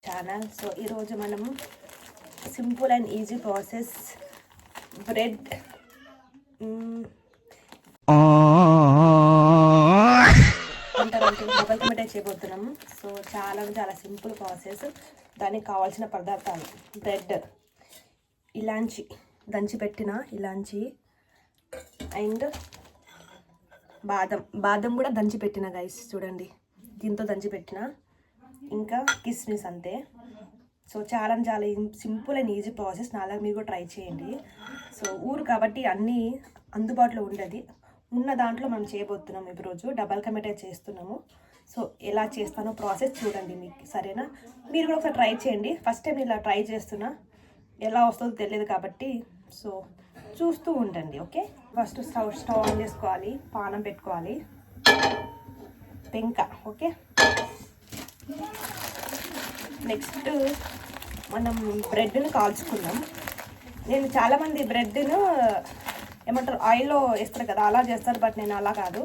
Channel. So ఈరోజు మనం simple and easy process bread double కా మిఠాయి చేయబోతున్నాము. సో చాలా సింపుల్ ప్రాసెస్. దానికి కావాల్సిన పదార్థాలు బ్రెడ్, ఇలాంచి దంచి పెట్టిన ఇలాంచి, అండ్ బాదం కూడా దంచి పెట్టిన గైస్, చూడండి దీంతో దంచి పెట్టిన, ఇంకా కిస్మిస్ అంతే. సో చాలా సింపుల్ అండ్ ఈజీ ప్రాసెస్. నాలాగా మీరు కూడా ట్రై చేయండి. సో ఊరు కాబట్టి అన్నీ అందుబాటులో ఉండదు, ఉన్న దాంట్లో మనం చేయబోతున్నాము. ఈరోజు డబల్ కా మిఠాయి చేస్తున్నాము. సో ఎలా చేస్తానో ప్రాసెస్ చూడండి మీకు, సరేనా? మీరు కూడా ఒకసారి ట్రై చేయండి. ఫస్ట్ టైం ఇలా ట్రై చేస్తున్నా, ఎలా వస్తుందో తెలియదు కాబట్టి సో చూస్తూ ఉండండి, ఓకే? ఫస్ట్ స్టవ్ ఆన్ చేసుకోవాలి, పానం పెట్టుకోవాలి, పెంక, ఓకే? నెక్స్ట్ మనం బ్రెడ్ని కాల్చుకుందాం. నేను చాలామంది బ్రెడ్ను ఏమంటారు ఆయిల్లో వేస్తారు కదా, అలా చేస్తారు. బట్ నేను అలా కాదు,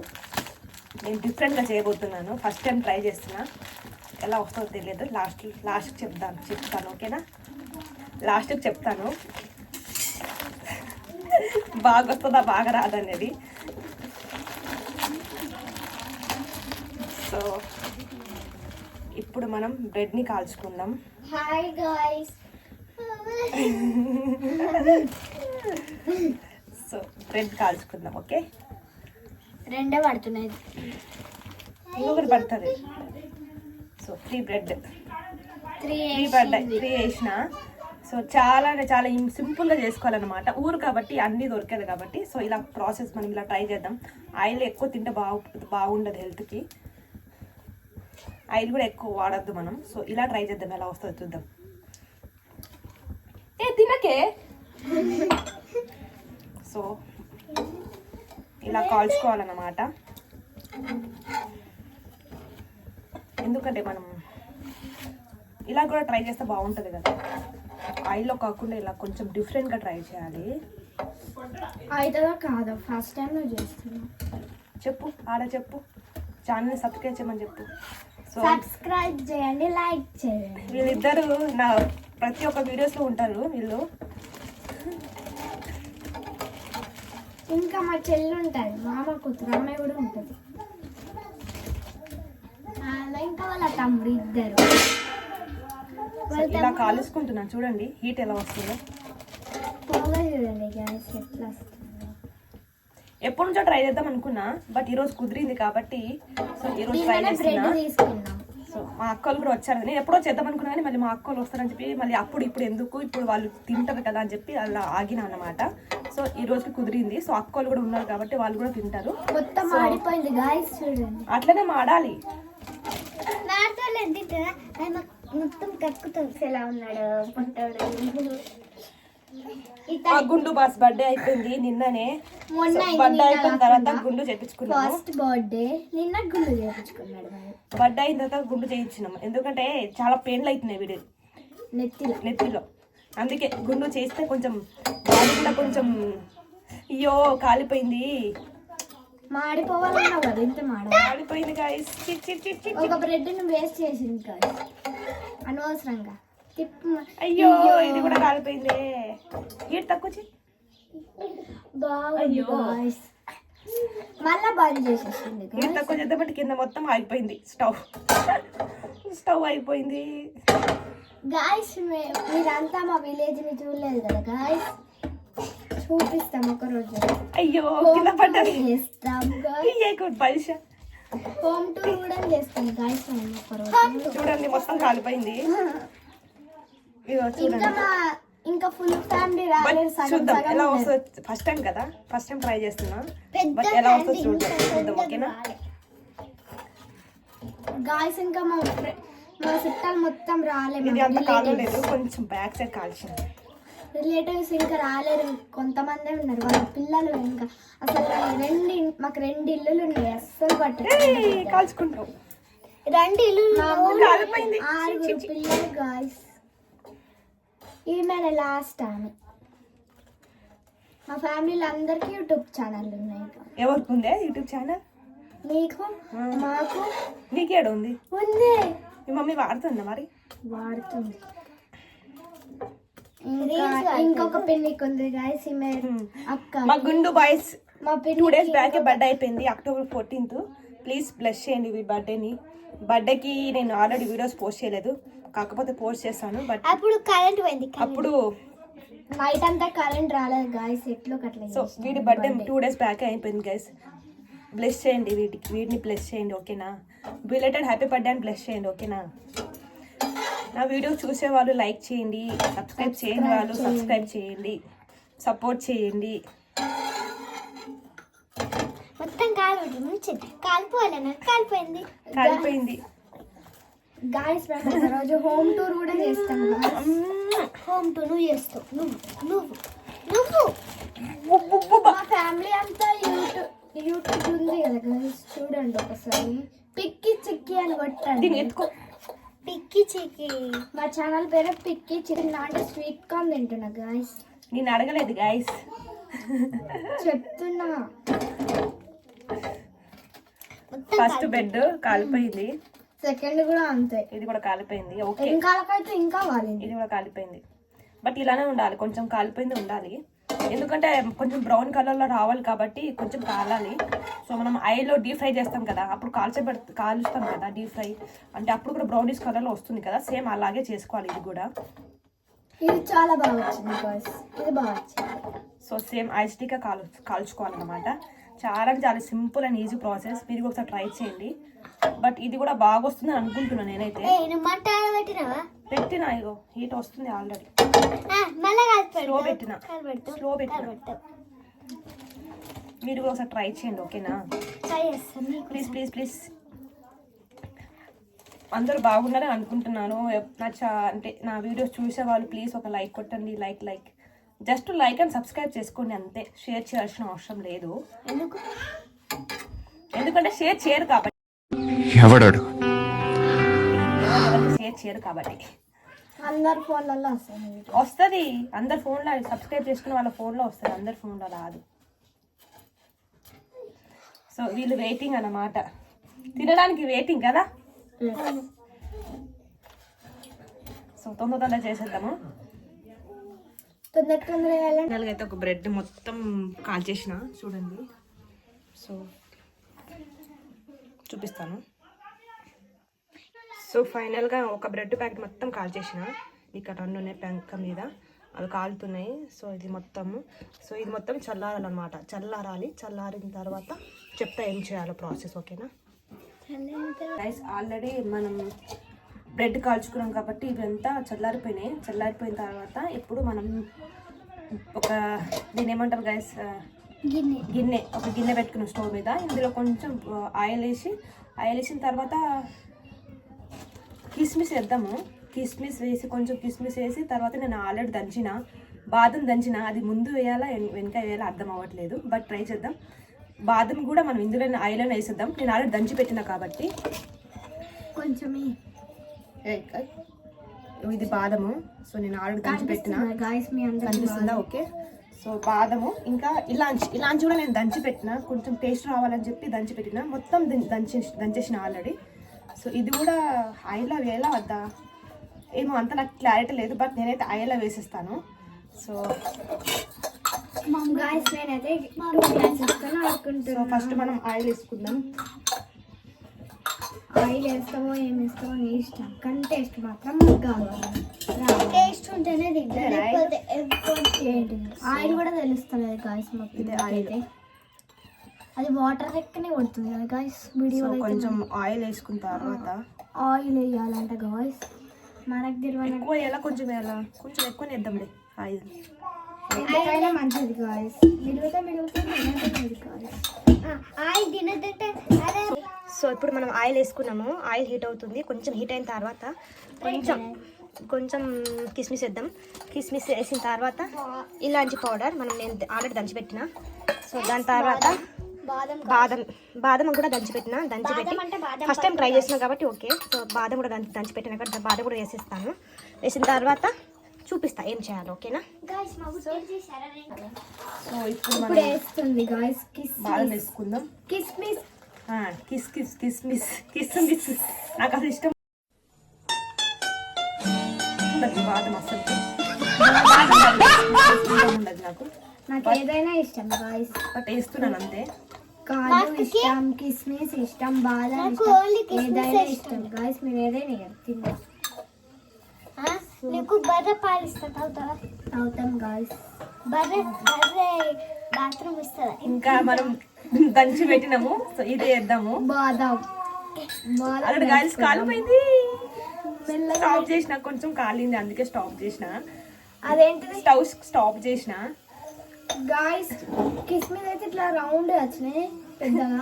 నేను డిఫరెంట్గా చేయబోతున్నాను. ఫస్ట్ టైం ట్రై చేస్తున్నా, ఎలా వస్తుందో తెలియదు. లాస్ట్కి చెప్తాను, ఓకేనా? లాస్ట్కి చెప్తాను బాగా వస్తుందా బాగా రాదనేది. సో ఇప్పుడు మనం బ్రెడ్ని కాల్చుకుందాం. Hi guys. సో బ్రెడ్ కాల్చుకుందాం, ఓకే? రెండే పడుతున్నాయి, ఇంకొకటి పడుతుంది. సో 3 బ్రెడ్, 3 పడ్డాయి, 3 వేసిన. సో చాలా సింపుల్గా చేసుకోవాలన్నమాట. ఊరు కాబట్టి అన్నీ దొరకదు కాబట్టి. సో ఇలా ప్రాసెస్ మనం ఇలా ట్రై చేద్దాం. ఆయిల్ ఎక్కువ తింటే బాగుండదు హెల్త్కి, ఆయిల్ కూడా ఎక్కువ వాడద్దు మనం. సో ఇలా ట్రై చేద్దాం, ఎలా వస్తుందో చూద్దాం. తినకే. సో ఇలా కాల్చుకోవాలన్నమాట. ఎందుకంటే మనం ఇలా కూడా ట్రై చేస్తే బాగుంటుంది కదా, ఆయిల్లో కాకుండా ఇలా కొంచెం డిఫరెంట్గా ట్రై చేయాలి. అవుతుందో కాదో ఫస్ట్ టైం నువ్వు చేస్తున్నావు. చెప్పు, చెప్పు, ఛానల్ని సబ్స్క్రైబ్ చేయమని చెప్పు. సో సబ్స్క్రైబ్ చేయండి, లైక్ చేయండి. వీళ్ళిద్దరు నా ప్రతి ఒక్క వీడియోస్లో ఉంటారు వీళ్ళు. ఇంకా మా చెల్లి ఉంటుంది, మామ కూతురు అమ్మాయి కూడా ఉంటుంది, ఇంకా వాళ్ళ తమ్ముడు ఇద్దరు. ఇలా కాలుసుకుంటున్నాను, చూడండి హీట్ ఎలా వస్తుందో. చూడండి గ్యాస్ ఎట్లా వస్తుందో. ఎప్పటి నుంచో ట్రై చేద్దాం అనుకున్నా, బట్ ఈరోజు కుదిరింది కాబట్టి సో ఈరోజు ట్రై చేస్తున్నా. సో మా అక్కలు కూడా వచ్చారు. నేను ఎప్పుడో చేద్దాం అనుకున్నా కానీ మళ్ళీ మా అక్కలు వస్తారని చెప్పి మళ్ళీ ఇప్పుడు ఎందుకు, ఇప్పుడు వాళ్ళు తింటారు కదా అని చెప్పి అలా ఆగిన అన్నమాట. సో ఈ రోజుకి కుదిరింది. సో అక్కలు కూడా ఉన్నారు కాబట్టి వాళ్ళు కూడా తింటారు. మొత్తం మాడిపోయింది గాయస్, చూడండి. అట్లనే మాడాలి. మొత్తం కక్కుతుంది. ఎలా ఉన్నాడు గుండు బాస్ బర్త్డే అయిపోయింది నిన్ననే. బర్త్డే అయిపోయిన తర్వాత గుండు చేయించుకున్నాం. ఫస్ట్ బర్త్డే నిన్న గుండు చేయించుకున్నాడు. బర్త్డే అయిన తర్వాత గుండు చేయించినాం, ఎందుకంటే చాలా పెయిన్లు అవుతున్నాయి వీడు నెత్తిలో. అందుకే గుండు చేస్తే కొంచెం బాడీ కూడా కొంచెం అయ్యో కాలిపోయింది. మాడిపోవాలన్నావు కదా, ఇంత మాడిపోయింది గాయస్. ఒక బ్రెడ్ ను వేస్ట్ చేసింది గాయస్ అనవసరంగా. అయ్యో ఇది కూడా కాలిపోయింది. హీట్ తక్కువ గాయస్, మళ్ళా బంద్ చేసేసింది. హీట్ తక్కువ చేద్దామంటే కింద మొత్తం ఆగిపోయింది. స్టవ్ అయిపోయింది గాయస్. మీరంతా మా విలేజ్ ని చూడలేదు కదా గాయస్, చూపిస్తాం ఒక రోజు. అయ్యో కింద పడ్డది. హోమ్ టూర్ కూడా చేస్తాం గాయస్ ఒక రోజు. చూడండి మొత్తం కాలిపోయింది. ఇంకా ఫుల్ ఫ్యామిలీ రాలేదు. చూద్దాం ఎలా వస్తుంది. ఫస్ట్ టైం కదా, ఫస్ట్ టైం ట్రై చేస్తున్నా, బట్ ఎలా వస్తుంది చూద్దాం, ఓకేనా గాయస్? ఇంకా మా చుట్టాలు మొత్తం రాలేదు, ఇది అంత కాలలేదు, కొంచెం బ్యాక్ సైడ్ కాల్చింది. రిలేటివ్స్ ఇంకా రాలేరు, కొంతమందే ఉన్నారు. వాళ్ళ పిల్లలు ఇంకా అసలు మాకు 2 ఇల్లులు ఉన్నాయి, అస్సలు కాల్చుకుంటాం. 2 ఇల్లులు, 6 పిల్లలు గాయస్. ఈమె లాస్ట్ ఆమె. మా ఫ్యామిలీలో అందరికీ యూట్యూబ్ ఛానల్ ఉన్నాయి. ఎవరికి ఉందే యూట్యూబ్ ఛానల్? నీకు, మాకు. నీకేడ ఉంది? ఉంది. మీ మమ్మీ వాడుతుందా మరి? వాడుతుంది. ఇంకొక పిన్నికి ఉంది గాయస్, ఈమె అక్క. మా గుండు బాయ్స్ మా 2 days బ్యాక్ బర్త్డే అయిపోయింది, October 14th. ప్లీజ్ బ్లెస్ చేయండి వీడి బర్త్డేని. బర్త్డేకి నేను ఆల్రెడీ వీడియోస్ పోస్ట్ చేయలేదు, కాకపోతే పోస్ట్ చేస్తాను. బట్ అప్పుడు కరెంట్ పోయింది, అప్పుడు నైట్ అంతా కరెంట్ రాలేదు గాయస్, ఎట్లో కట్లేదు. సో వీడి బర్త్డే 2 days బ్యాక్ అయిపోయింది గైస్. బ్లెస్ చేయండి వీడిని బ్లెస్ చేయండి, ఓకేనా? బిలేటెడ్ హ్యాపీ బర్త్డే అని బ్లెస్ చేయండి, ఓకేనా? నా వీడియో చూసే వాళ్ళు లైక్ చేయండి, సబ్స్క్రైబ్ చేయని వాళ్ళు సబ్స్క్రైబ్ చేయండి, సపోర్ట్ చేయండి. మొత్తం కాలిపోయింది గాయస్. మేము రోజు హోమ్ టూర్ కూడా చేస్తాం. హోమ్ టూర్ నువ్వు చేస్తావు, నువ్వు మా ఫ్యామిలీ అంతా యూట్యూబ్ ఉంది కదా గాయస్, చూడండి ఒకసారి. పిక్కి చిక్కి అని కొట్టండి. పిక్కి చిక్కి మా ఛానల్ పేరు పిక్కి చిక్కి. అంటే స్వీట్ కార్న్ తింటున్నా గాయస్. నేను అడగలేదు గాయస్, చెప్తున్నా. ఫస్ట్ బెడ్ కాలిపోయింది, సెకండ్ కూడా అంతే, ఇది కూడా కాలిపోయింది. ఓకే, ఇంకాలకైతే ఇంకా వాలింది, ఇది కూడా కాలిపోయింది. బట్ ఇలానే ఉండాలి, కొంచెం కాలిపోయింది ఉండాలి, ఎందుకంటే కొంచెం బ్రౌన్ కలర్లో రావాలి కాబట్టి కొంచెం కాలాలి. సో మనం ఆయిల్లో డీప్ ఫ్రై చేస్తాం కదా, అప్పుడు కాలుస్తాం కదా డీప్ ఫ్రై అంటే, అప్పుడు కూడా బ్రౌనిష్ కలర్లో వస్తుంది కదా, సేమ్ అలాగే చేసుకోవాలి ఇది కూడా. ఇది చాలా బాగా వచ్చింది గాయ్స్, ఇది బాగా వచ్చింది. సో సేమ్ ఐస్టీగా కాల్చుకోవాలన్నమాట. చాలా సింపుల్ అండ్ ఈజీ ప్రాసెస్, మీరు ఒకసారి ట్రై చేయండి. బట్ ఇది కూడా బాగా వస్తుంది అని అనుకుంటున్నాను నేనైతే. పెట్టినా ఇగో హీట్ వస్తుంది ఆల్రెడీ, స్లో పెట్టినా. మీరు కూడా ఒకసారి ట్రై చేయండి, ఓకేనా? ప్లీజ్ అందరూ బాగున్నారని అనుకుంటున్నాను. అంటే నా వీడియోస్ చూసే వాళ్ళు ప్లీజ్ ఒక లైక్ కొట్టండి, like just like and subscribe చేసుకోండి అంతే, షేర్ చేయాల్సిన అవసరం లేదు. ఎందుకంటే షేర్ చేయరు కాబట్టి, షేర్ చేయరు కాబట్టి. అందరు ఫోన్లలో వస్తుంది, అందరు ఫోన్లో సబ్స్క్రైబ్ చేసుకుని వాళ్ళ ఫోన్లో వస్తుంది, అందరి ఫోన్లో రాదు. సో వీళ్ళు వెయిటింగ్ అన్నమాట, తినడానికి వెయిటింగ్ కదా. సో తొందరగా చేసేద్దాము. ఫైనల్గా అయితే ఒక బ్రెడ్ మొత్తం కాల్చేసిన చూడండి. సో చూపిస్తాను. సో ఫైనల్గా ఒక బ్రెడ్ ప్యాకెట్ మొత్తం కాల్చేసిన, ఇక్కడ 2 ఉన్నాయి పెంక మీద, అవి కాలుతున్నాయి. సో ఇది మొత్తం చల్లారాలన్నమాట, చల్లారిన తర్వాత చెప్తా ఏం చేయాలో ప్రాసెస్, ఓకేనా గైస్? ఆల్రెడీ మనం బ్రెడ్ కాల్చుకున్నాం కాబట్టి ఇవంతా చల్లారిపోయినాయి. చల్లారిపోయిన తర్వాత ఇప్పుడు మనం దీని ఏమంటారు గైస్, ఒక గిన్నె పెట్టుకున్నాం స్టవ్ మీద. ఇందులో కొంచెం ఆయిల్ వేసిన తర్వాత కిస్మిస్ వేద్దాము. కొంచెం కిస్మిస్ వేసి తర్వాత నేను ఆల్రెడీ బాదం దంచిన, అది ముందు వేయాలా వెనక వేయాలా అర్థం అవ్వట్లేదు, బట్ ట్రై చేద్దాం. బాదం కూడా మనం ఇందులో ఆయిల్లో వేసేద్దాం, నేను ఆల్రెడీ దంచి పెట్టినా కాబట్టి. కొంచెమే ఇది బాదము, సో నేను ఆల్రెడీ దంచి పెట్టిన, కనిపిస్తుందా? ఓకే. సో బాదము ఇంకా ఇలాంటి కూడా నేను దంచి పెట్టిన, కొంచెం టేస్ట్ రావాలని చెప్పి దంచి పెట్టిన, మొత్తం దంచేసిన ఆల్రెడీ. సో ఇది కూడా ఆయిల్లో వేయాలా వద్దా ఏమో అంత నాకు క్లారిటీ లేదు, బట్ నేనైతే ఆయిల్లో వేసేస్తాను. సో ఫస్ట్ మనం ఆయిల్ వేసుకుందాం. ఆయిల్ వేస్తామో ఏం వేస్తామో నీ ఇష్టం, కానీ టేస్ట్ మాత్రం కావాలి. టేస్ట్ ఉంటేనే ఆయిల్ కూడా తెలుస్తుంది గాయస్. మాకు ఆయిల్ అది వాటర్ లెక్కనే కొడుతుంది కదా గాయస్. వీడియో కొంచెం ఆయిల్ వేసుకున్న తర్వాత ఆయిల్ వేయాలంట గాయస్, మనకు తెలియాలి. ఎక్కువ వేయాలా కొంచెం వేయాలా? కొంచెం ఎక్కువ వేద్దాంలే ఆయిల్, ఎక్కువైనా మంచిది గాయస్. ఆయిల్ తినదంటే. సో ఇప్పుడు మనం ఆయిల్ వేసుకున్నాము, ఆయిల్ హీట్ అవుతుంది. కొంచెం హీట్ అయిన తర్వాత కొంచెం కిస్మిస్ వేద్దాం. కిస్మిస్ వేసిన తర్వాత ఇలాంటి పౌడర్ నేను ఆల్రెడీ దంచిపెట్టిన. సో దాని తర్వాత బాదం కూడా దంచిపెట్టి ఫస్ట్ టైం ట్రై చేసినా కాబట్టి ఓకే. సో బాదం కూడా దంచిపెట్టిన కాబట్టి బాదం కూడా వేసేస్తాను. వేసిన తర్వాత చూపిస్తా ఏం చేయాలి, ఓకేనా? సో ఇప్పుడు వేస్తుంది గాయ్స్, బాదం వేసుకుందాం. కిస్మిస్ కిస్మిస్ నాకు అసలు ఇష్టం. నచ్చదు బాదం అసలు. బాదం ఉండదు నాకు, నాకు ఏదైనా ఇష్టం గాయస్. బట్ వేస్తున్నాను అంతే. కాజు ఇష్టం, కిస్మిస్ ఇష్టం, బాదం ఇష్టం, ఏదైనా ఇష్టం గాయస్. మీరు ఏదైనా తింటాం. నీకు బర్రె పాలు ఇస్తా, తాగుతాం గాయస్. బర్రె బాత్రూమ్ ఇస్తుంది. ఇంకా మనం దంచి పెట్టినాము, సో ఇది వేద్దాము. బాదం అక్కడ గాయస్ కాలిపోయింది. స్టాప్ చేసిన, కొంచెం కాలింది అందుకే స్టాప్ చేసిన. అదేంటిది స్టవ్ స్టాప్ చేసిన గాయస్. కిస్మిస్ అయితే ఇట్లా రౌండ్ వచ్చినాయి పెద్దగా.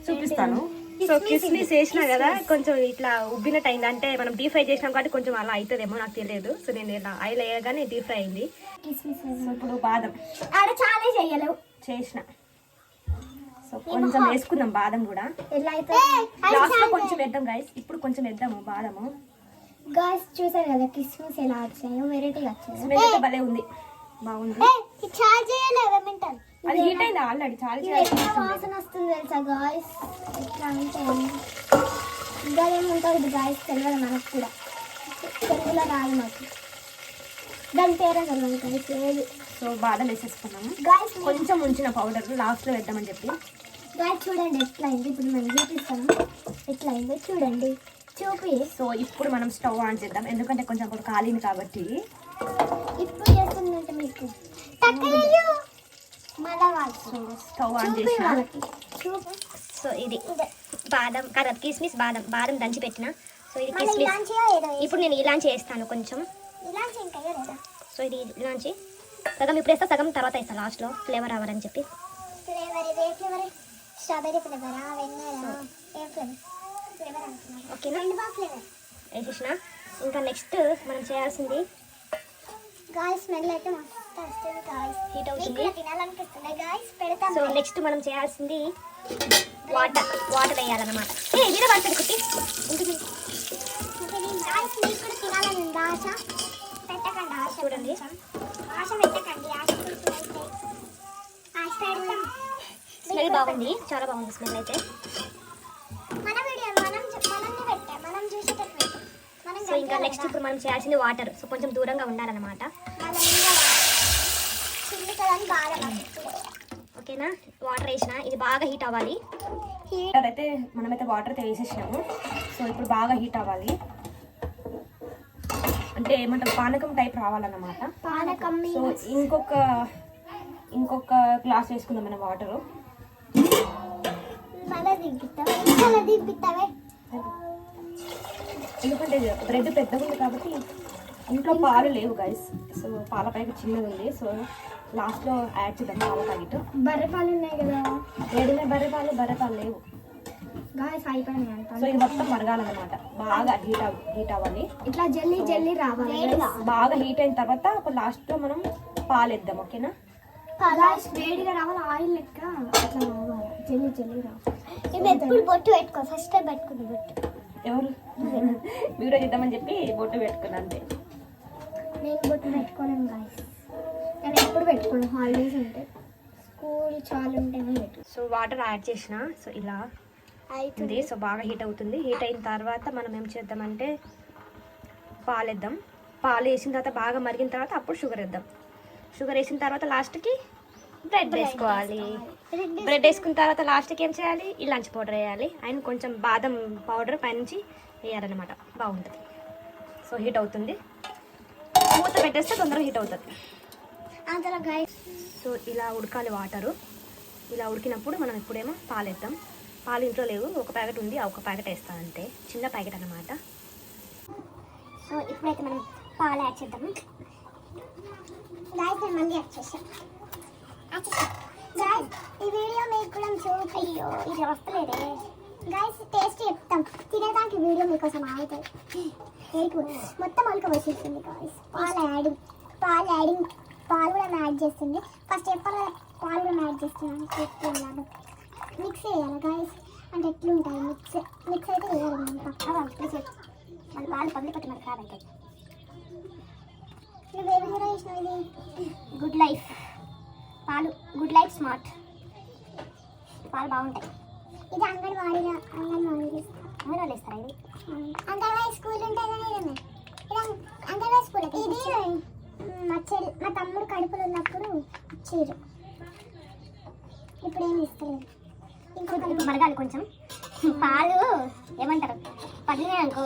చూపిస్తాను. సో కిస్మిస్ వేసినా కదా కొంచెం ఇట్లా ఉబ్బినట్టు అయింది, అంటే మనం డీప్ ఫ్రై చేసినాం కాబట్టి కొంచెం అలా అవుతుందేమో నాకు తెలియదు. సో నేను ఇలా ఆయిల్ వేయగానే డీప్ ఫ్రై అయింది. కిస్మిస్ సో ఇప్పుడు బాదం ఆడ చాలా చెయ్యలేవు చేసిన, సో కొంచెం వేసుకుందాం బాదం కూడా. ఎలా అయితే లాస్ట్ లో కొంచెం వేద్దాం గైస్, ఇప్పుడు కొంచెం వేద్దాము బాదము. గాయస్ చూసారు కదా కిస్మిస్ ఎలా వచ్చాయో, వెరైటీగా వచ్చాయి. స్మెల్ అయితే భలే ఉంది, బాగుంది. అది హీట్ అయింది ఆల్రెడీ, చాలా వాసన వస్తుంది తెలుసా గాయస్. ఎట్లా అంటే ఇంకా ఏముంటుంది గాయస్ తెలియదు మనకు కూడా, తెలుగులో రాదు మాకు, దాని పేరే తెలియదు గాయస్ ఏది. సో బాదం వేసేసుకున్నాము గాయస్. కొంచెం ఉంచిన పౌడర్ లాస్ట్ లో వేద్దామని చెప్పి. గాయస్ చూడండి ఎట్లా అయింది, ఇప్పుడు మనం చూపిస్తాము ఎట్లా అయిందో చూడండి, చూపి. సో ఇప్పుడు మనం స్టవ్ ఆన్ చేద్దాం, ఎందుకంటే కొంచెం అప్పుడు కాలింది కాబట్టి. ఇప్పుడు చేస్తుందంటే మీకు సో స్టవ్ ఆన్ చేసిన. సో ఇది బాదం కదా, కిస్మిస్ బాదం, బాదం దంచి పెట్టిన. సో ఇది కిస్మిస్. ఇప్పుడు నేను ఇలాంచి వేస్తాను కొంచెం. సో ఇది ఇలాంచి సగం ఇప్పుడు వేస్తా, సగం తర్వాత వేస్తా లాస్ట్లో ఫ్లేవర్ రావాలని చెప్పి. ఓకేనా వేసేసిన. ఇంకా నెక్స్ట్ మనం చేయాల్సింది గాయస్ స్మెల్ అయితే మస్తు వస్తుంది గాయస్, హీట్ అవుతుంది. తినాలనిపిస్తుంది గాయస్. పెడతాం. సో నెక్స్ట్ మనం చేయాల్సింది వాటర్ వేయాలన్నమాట. ఏ మీద పడుతుంది కుట్టి ఇంటికి గాయస్ మీకు కూడా తినాలని ఉంది ఆశ, పెట్టకండి ఆశ. చూడండి. ఆశ పెట్టకండి, ఆశ పెడతాం. ఆశ పెడతాం. స్మెల్ బాగుంది, చాలా బాగుంది స్మెల్ అయితే. మన వీడియో మనల్ని పెట్టాం, మనం చూసేటట్టు పెట్టాం. మనం సో ఇంకా నెక్స్ట్ ఇప్పుడు మనం చేయాల్సింది వాటర్. సో కొంచెం దూరంగా ఉండాలన్నమాట. చిల్లికలని బాగా ఓకేనా, వాటర్ వేసిన, ఇది బాగా హీట్ అవ్వాలి. హీటర్ అయితే మనమైతే వాటర్ అయితే వేసేసినాము. సో ఇప్పుడు బాగా హీట్ అవ్వాలి, అంటే ఏమంటారు పానకం టైప్ రావాలన్నమాట. పానకం. సో ఇంకొక గ్లాస్ వేసుకుందాం మనం వాటరు. మళ్ళీ దింపిస్తావే ఎందుకంటే బ్రెడ్ పెద్దగా ఉంది కాబట్టి ఇంట్లో పాలు లేవు గైస్. సో పాల ప్యాకెట్ చిన్నగా ఉంది, సో లాస్ట్లో యాడ్ చేద్దాం పాల ప్యాకెట్. బర్రె పాలు ఉన్నాయి కదా, ఏడునే బర్రె పాలు లేవు గాయస్ అయిపోయినాయి. సో ఇది మొత్తం మరగాలన్నమాట, బాగా హీట్ అవ్వాలి. ఇట్లా జల్లీ రావాలి. బాగా హీట్ అయిన తర్వాత అప్పుడు లాస్ట్లో మనం పాలు వేద్దాం. ఓకేనా, గాయస్ వేడిగా రావాలి, ఆయిల్ లెక్క అట్లా రావాలి, జల్లీ రావాలి. ఇది ఎప్పుడు బొట్టు పెట్టుకో, ఫస్ట్ టైం పెట్టుకుంది బొట్టు. ఎవరు వీడియో చేద్దామని చెప్పి బొట్టు పెట్టుకున్నా అంతే. నేను బొట్టు పెట్టుకోలేను గాయస్, నేను ఎప్పుడు పెట్టుకోను, హాలిడేస్ ఉంటాయి, స్కూల్ చాలా ఉంటాయి పెట్టుకో. సో వాటర్ యాడ్ చేసిన, సో ఇలా అవుతుంది. సో బాగా హీట్ అవుతుంది. హీట్ అయిన తర్వాత మనం ఏం చేద్దామంటే పాలు వేద్దాం. పాలు వేసిన తర్వాత బాగా మరిగిన తర్వాత అప్పుడు షుగర్ వేద్దాం. షుగర్ వేసిన తర్వాత లాస్ట్కి బ్రెడ్ వేసుకోవాలి. బ్రెడ్ వేసుకున్న తర్వాత లాస్ట్కి ఏం చేయాలి, ఇలాంటి పౌడర్ వేయాలి అండ్ కొంచెం బాదం పౌడర్ పైనుంచి వేయాలన్నమాట, బాగుంటుంది. సో హీట్ అవుతుంది, మూత పెట్టేస్తే తొందరగా హీట్ అవుతుంది. అందులో గాయస్ సో ఇలా ఉడకాలి వాటరు. ఇలా ఉడికినప్పుడు మనం ఇప్పుడేమో పాలు వేద్దాం. పాలు ఇంట్లో లేవు, ఒక ప్యాకెట్ ఉంది, ఆ ఒక ప్యాకెట్ వేస్తాను అంతే, చిన్న ప్యాకెట్ అన్నమాట. సో ఇప్పుడైతే మనం పాలు యాడ్ చేద్దాము. గాయస్ నేను మళ్ళీ యాడ్ చేసాను. గాయస్ ఈ వీడియో మీకు కూడా అయ్యో ఇది వస్తలేదే గాయస్, టేస్ట్ చెప్తాం, తినేదానికి వీడియో మీకోసం ఆగుతుంది. మొత్తం అలక వచ్చేస్తుంది గాయస్. పాలు కూడా యాడ్ చేస్తుంది. ఫస్ట్ చెప్పాలి పాలు కూడా యాడ్ చేస్తున్నాను. మిక్స్ చేయాలి గాయస్, అంటే ఎట్లుంటాయి మిక్స్ అయితే వేయాలి. మనం పక్కన మన పాలు పగిలి పట్టి మనకు కాదంటాయి. నువ్వు ఏ విధంగా చేసినావు? ఇది గుడ్ లైఫ్ పాలు, గుడ్ లైఫ్ స్మార్ట్ పాలు బాగుంటాయి. ఇది అంగన్వాడీలో అంగన్వాడీలో ఇస్తారా? ఇది అంగన్వాడీ స్కూల్ ఉంటుంది కదా, ఇది అంగన్వాడీ మా తమ్ముడు కడుపులో ఉన్నప్పుడు ఇచ్చారు. ఇప్పుడు ఏమి ఇస్తారు. ఇప్పుడు మరగాలి కొంచెం. పాలు ఏమంటారు పడినాయి అనుకో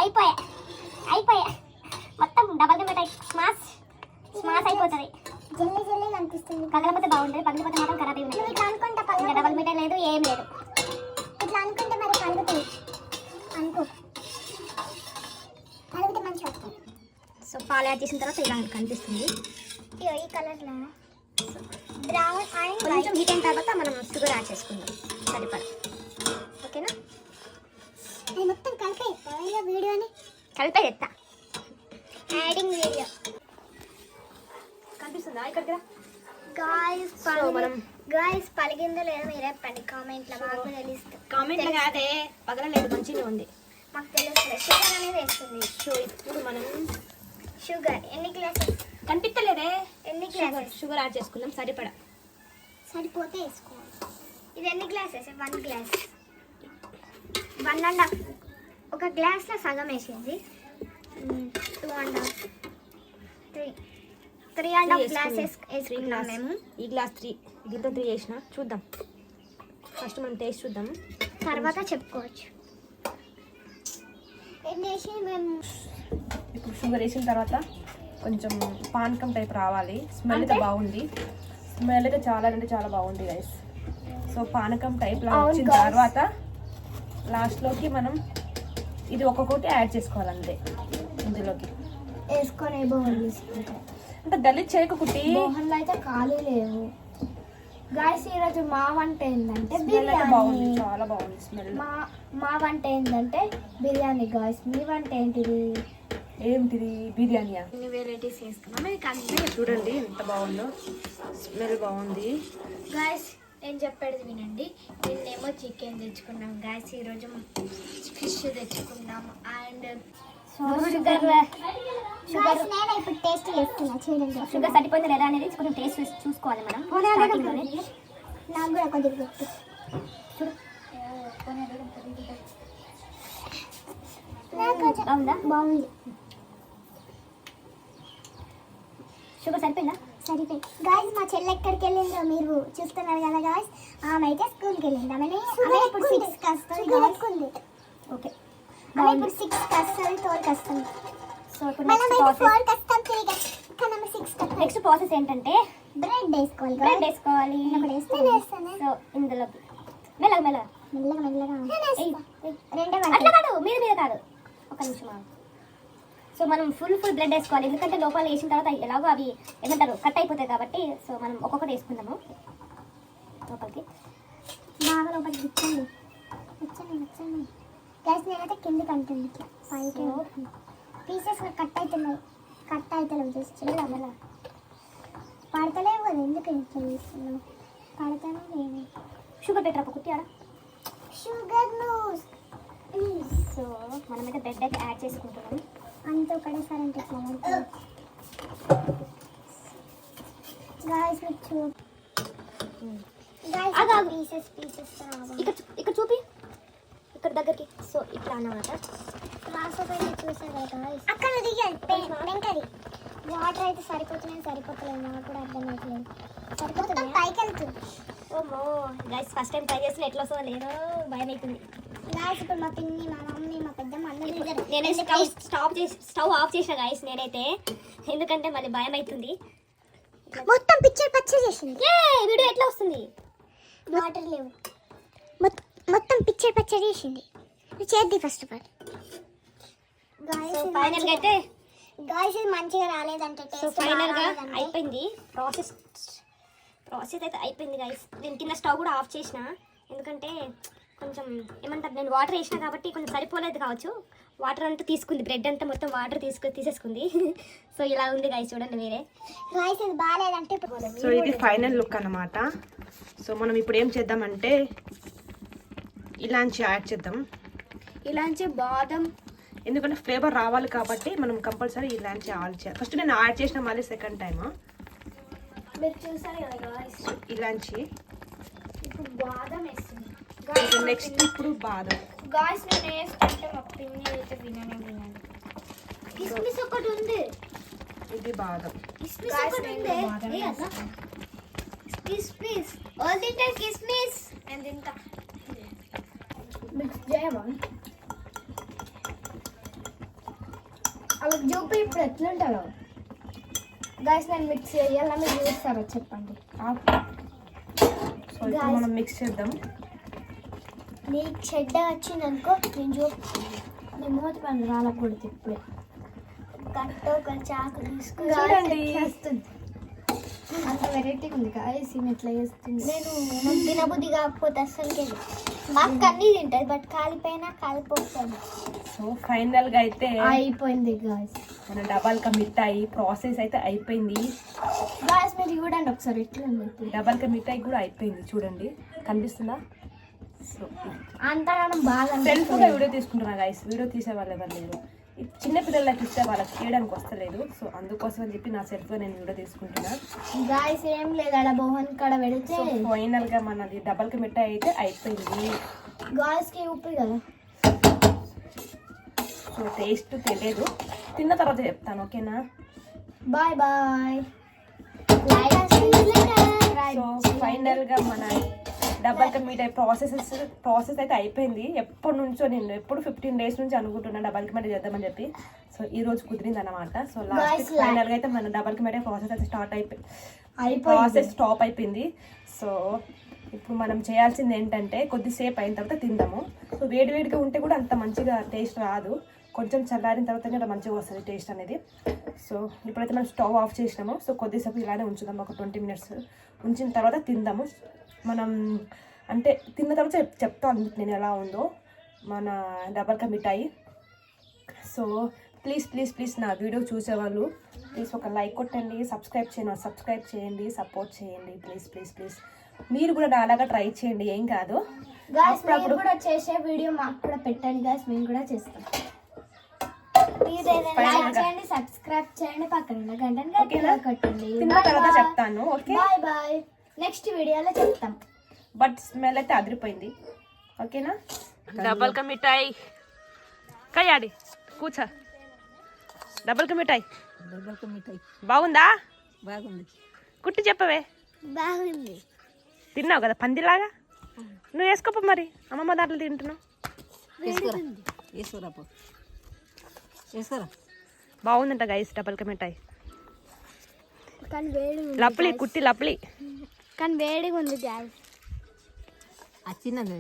అయిపోయా మొత్తం డబల్ గా స్మాష్ అయిపోతుంది. జల్లి అనిపిస్తుంది. పగలపోతే బాగుంటుంది, పగిలిపోతే మాత్రం ఖరాబ్ అయి ఉన్నాయి. ఇట్లా అనుకుంటా ఇంకా డబల్ మీటర్ లేదు, ఏం లేదు. ఇట్లా అనుకుంటే మరి కలుగుతుంది అనుకో, కలిగితే మంచిగా వస్తుంది. సో పాలు యాడ్ చేసిన తర్వాత ఇలా కనిపిస్తుంది. ఈ కలర్లో బ్రౌన్ అండ్ కొంచెం హీట్ అయిన తర్వాత మనం షుగర్ యాడ్ చేసుకుందాం సరిపడా. ఓకేనా? అది మొత్తం కలిపే వీడియోని కలిపే చెప్తా. యాడింగ్ వీడియో కనిపిస్తుందా ఇక్కడ? గాయస్ పలిగిందో లేదో మీరే చెప్పండి కామెంట్లో, మాకు తెలుస్తుంది. కామెంట్లో కాదే, పగలలేదు, మంచిగా ఉంది. మాకు తెలుస్తుంది. షుగర్ అనేది వేస్తుంది. సో ఇప్పుడు మనం షుగర్ ఎన్ని గ్లాసెస్ కనిపించలేదే, ఎన్ని గ్లాసెస్ షుగర్ యాడ్ చేసుకుందాం సరిపడా. సరిపోతే వేసుకోవాలి. ఇది ఎన్ని గ్లాసెస్? 1 గ్లాస్, 1.5. ఒక గ్లాస్లో సగం వేసింది. 2.5, 3.5 గ్లాసెస్ వేసుకున్నాం మేము. ఈ గ్లాస్ 3, దీంతో 3 వేసిన. చూద్దాం, ఫస్ట్ మనం టేస్ట్ చూద్దాం, తర్వాత చెప్పుకోవచ్చు. ఎన్ని వేసి మేము ఇప్పుడు షుగర్ వేసిన తర్వాత కొంచెం పానకం టైప్ రావాలి. స్మెల్ అయితే బాగుంది, స్మెల్ అయితే చాలా అంటే చాలా బాగుంది గైస్. సో పానకం టైప్లో వచ్చిన తర్వాత లాస్ట్లోకి మనం ఇది ఒక్కొక్కటి యాడ్ చేసుకోవాలంతే ఇందులోకి వేసుకొని బోహన్లు వేసుకుంటాం. అంటే గలీజ్ చేయకు కుట్టి. బోహన్లు అయితే ఖాళీ లేవు. గాయస్ ఈరోజు మా వంట ఏంటంటే స్మెల్ అయితే బాగుంది, బిర్యానీ. చాలా బాగుంది స్మెల్. మా వంట ఏంటంటే బిర్యానీ. గాయస్ మీ వంట ఏంటిది? ఏంటిది? బిర్యానీయా? ఇన్ని వెరైటీస్ వేసుకున్నాం. చూడండి ఎంత బాగుందో, స్మెల్ బాగుంది. గాయస్ నేను చెప్పేది వినండి. నిన్నేమో చికెన్ తెచ్చుకున్నాం గాయస్, ఈరోజు ఫిష్ తెచ్చుకున్నాం. అండ్ షుగర్ నేను ఇప్పుడు టేస్ట్ చేస్తున్నా, చూడండి. షుగర్ సరిపోయింది లేదా అనేది కొంచెం టేస్ట్ చూసుకోవాలి మనం స్టార్టింగ్లోనే. నాకు కూడా కొద్దిగా పెట్టు. చూడు బాగుందా? బాగుంది. షుగర్ సరిపోయిందా? సరిపోయి. గాయస్ మా చెల్లి ఎక్కడికి వెళ్ళిందో మీరు చూస్తున్నారు కదా గాయస్. ఆమె అయితే స్కూల్కి వెళ్ళింది. ఆమె ఇప్పుడు 6కి వస్తుంది. ఓకే, ఆమె ఇప్పుడు 6కి వస్తుంది, 4కి వస్తుంది. సో ఇప్పుడు నెక్స్ట్ ప్రాసెస్ ఏంటంటే బ్రెడ్ వేసుకోవాలి. బ్రెడ్ వేసుకోవాలి. వేస్తాను. సో ఇందులోకి మెల్లగా మెల్లగా రెండే అట్లా కాదు, మీద కాదు, ఒక నిమిషం ఆగు. సో మనం ఫుల్ బ్లడ్ వేసుకోవాలి, ఎందుకంటే లోపల వేసిన తర్వాత ఎలాగో అవి ఏమంటారు కట్ అయిపోతాయి కాబట్టి. సో మనం ఒక్కొక్కటి వేసుకుందాము లోపలికి. బాగా లోపలికి ఇచ్చండి. గ్యాస్ నేనైతే కిందికి అంటుంది, ఇట్లా పైకి పీసెస్ కట్ అవుతలేవు. జస్ట్ మెల్ల పడతలేవు కదా, ఎందుకు ఇట్లా చేస్తున్నావు? పడతాను నేను. షుగర్ పెట్టరా కుట్టి ఆడ. Sugar loose. సో మనమైతే బ్రెడ్ అయితే యాడ్ చేసుకుంటున్నాం. అంతా ఒకటేసారి అంటే ఇట్లా పడుతుంది. గాయస్ పీసెస్ ఇక్కడ చూపి, ఇక్కడ దగ్గరికి. సో ఇట్లా అన్నమాట. చూసారు కదా అక్కడ దిగాలి. వాటర్ అయితే సరిపోతలేదు. నాకు కూడా అర్థమవుతలేదు. సరిపోతుంది, పైకి వెళ్తుంది. ఓమో గైస్, ఫస్ట్ టైం ట్రై చేసిన ఎట్లా వస్తుందో లేదో భయం అవుతుంది. గాయస్ ఇప్పుడు మా పిన్ని, మా మమ్మీ, మా పెద్దమ్మ అందరూ నేనే స్టవ్ ఆఫ్ చేసిన గాయస్ నేనైతే, ఎందుకంటే మళ్ళీ భయం అవుతుంది. మొత్తం పచ్చ చేసింది. వీడియో ఎట్లా వస్తుంది? వాటర్ లేవు, మొత్తం పచ్చ చేసింది. చేద్ది ఫస్ట్ ఆఫ్ ఆల్. ఫైనల్ గా అయితే గాయస్ ఇది మంచిగా రాలేదంటే సో ఫైనల్ గా అయిపోయింది ప్రాసెస్ అయితే అయిపోయింది గాయస్. నేను కింద స్టవ్ కూడా ఆఫ్ చేసిన, ఎందుకంటే కొంచెం ఏమంటారు నేను వాటర్ వేసిన కాబట్టి కొంచెం సరిపోలేదు కావచ్చు. వాటర్ అంతా తీసుకుంది, బ్రెడ్ అంతా మొత్తం వాటర్ తీసేసుకుంది. సో ఇలా ఉంది గాయస్, చూడండి మీరే. గాయస్ ఇది బాగాలేదంటే సో ఇది ఫైనల్ లుక్ అన్నమాట. సో మనం ఇప్పుడు ఏం చేద్దామంటే ఇలాంటి యాడ్ చేద్దాం. ఇలాంటి బాదం, ఎందుకంటే ఫ్లేవర్ రావాలి కాబట్టి మనం కంపల్సరీ ఇలాంటి యాడ్ చేయాలి. ఫస్ట్ నేను యాడ్ చేసిన మళ్ళీ సెకండ్ టైమ్ మీరు చూసారు కదా గాయస్. ఇలాంటి ఇప్పుడు బాదం వేస్తుంది. నెక్స్ట్ ఇప్పుడు బాదం. గాయస్ నేను వేసుకుంటే మా పిన్ని అయితే విననే వినాలి. కిస్మిస్ ఒకటి ఉంది. ఇది బాదం. కిస్మిస్ ఒకటి ఉందే ఏ అన్న కిస్మిస్ ఆల్ తింటారు కిస్మిస్ నేను తింటా మిక్స్ చేయమా అలా చూపి ఇప్పుడు ఎట్లుంటారో గైస్ నేను మిక్స్ చేయాలా మీరు చూస్తారో చెప్పండి సో ఇప్పుడు మనం మిక్స్ చేద్దాం. నీకు చెడ్డ వచ్చిందనుకో నేను మూత పని రాలకూడదు ఇప్పుడే కట్ట ఒక చాకు తీసుకుని చూడండి. వస్తుంది అంత వెరైటీగా ఉంది గాయస్ ఈమె ఎట్లా చేస్తుంది నేను తినబుద్ధి కాకపోతే అస్సలకే మాకు అన్నీ తింటుంది బట్ కాలిపోయినా కాలిపోతుంది సో ఫైనల్ గా అయితే అయిపోయింది గాయస్ మన డబల్ కా మిఠాయి ప్రాసెస్ అయితే అయిపోయింది. గాయస్ మీరు చూడండి ఒకసారి ఎట్లా ఉంది డబల్ కా మిఠాయి కూడా అయిపోయింది చూడండి, కనిపిస్తుందా? సో అంతగానం బాగా సెల్ఫ్ గా వీడియో తీసుకుంటున్నా గైస్, వీడియో తీసే వాళ్ళు ఎవరు లేరు. ఈ చిన్న పిల్లలకి ఇస్తే వాళ్ళకి చేయడానికి వస్తలేదు, సో అందుకోసం అని చెప్పి నా సెల్ఫ్ గా నేను వీడియో తీసుకుంటున్నా. గాయస్ ఏం లేదు అక్కడ బోహన్ కాడ పెడితే సో ఫైనల్ గా మనది డబల్ కా మిఠాయి అయితే అయిపోయింది. గాయస్ కి ఉప్పు కదా సో టేస్ట్ తెలియదు, తిన్న తర్వాత చెప్తాను, ఓకేనా? బాయ్ బాయ్ సో ఫైనల్ గా మన డబల్ కా మిఠాయి ప్రాసెస్ అయితే అయిపోయింది. ఎప్పటి నుంచో నేను ఎప్పుడు 15 days నుంచి అనుకుంటున్నాను డబల్ కా మిఠాయి చేద్దామని చెప్పి. సో ఈ రోజు కుదిరింది అనమాట. సో లాస్ట్ ఫైనల్ గా అయితే మన డబల్ కా మిఠాయి ప్రాసెస్ అయితే స్టార్ట్ ప్రాసెస్ స్టాప్ అయిపోయింది. సో ఇప్పుడు మనం చేయాల్సింది ఏంటంటే కొద్దిసేపు అయిన తర్వాత తిందాము. సో వేడివేడిగా ఉంటే కూడా అంత మంచిగా టేస్ట్ రాదు, కొంచెం చల్లారిన తర్వాతనే అలా మంచిగా వస్తుంది టేస్ట్ అనేది. సో ఇప్పుడైతే మనం స్టవ్ ఆఫ్ చేసినాము. సో కొద్దిసేపు ఇలానే ఉంచుదాం, ఒక 20 minutes ఉంచిన తర్వాత తిందాము. మనం అంటే తిన్న తర్వాత చెప్తాను నేను ఎలా ఉందో మన డబల్ కా మిఠాయి. సో ప్లీజ్ నా వీడియో చూసేవాళ్ళు ప్లీజ్ ఒక లైక్ కొట్టండి, సబ్స్క్రైబ్ చేయండి, సపోర్ట్ చేయండి ప్లీజ్. మీరు కూడా నాలాగా ట్రై చేయండి, ఏం కాదు. గాయస్ మీరు కూడా చేసే వీడియో మాకు కూడా పెట్టండి గాయస్, మేము కూడా చేస్తాం. లైక్ చేయండి, సబ్స్క్రైబ్ చేయండి, పక్కన గంటను కొట్టండి. తిన్న తర్వాత చెప్తాను, ఓకే? బాయ్ బాయ్, నెక్స్ట్ వీడియోలో చెప్తాం. బట్ స్మెల్ అయితే అదిరిపోయింది, ఓకేనా? డబల్ కా మిఠాయి కయ్యాడి కూర్చో. డబల్ కా మిఠాయి బాగుందా? బాగుంది. కుట్టి చెప్పవే. బాగుంది. తిన్నావు కదా పందిలాగా, నువ్వు వేసుకోప మరి, అమ్మమ్మ దాంట్లో తింటున్నావు. బాగుందంట గైస్ డబల్ కా మిఠాయి. కానీ వేడి లప్లీ కుట్టి లప్లీ, కానీ వేడిగా ఉంది గాయస్. చిన్నది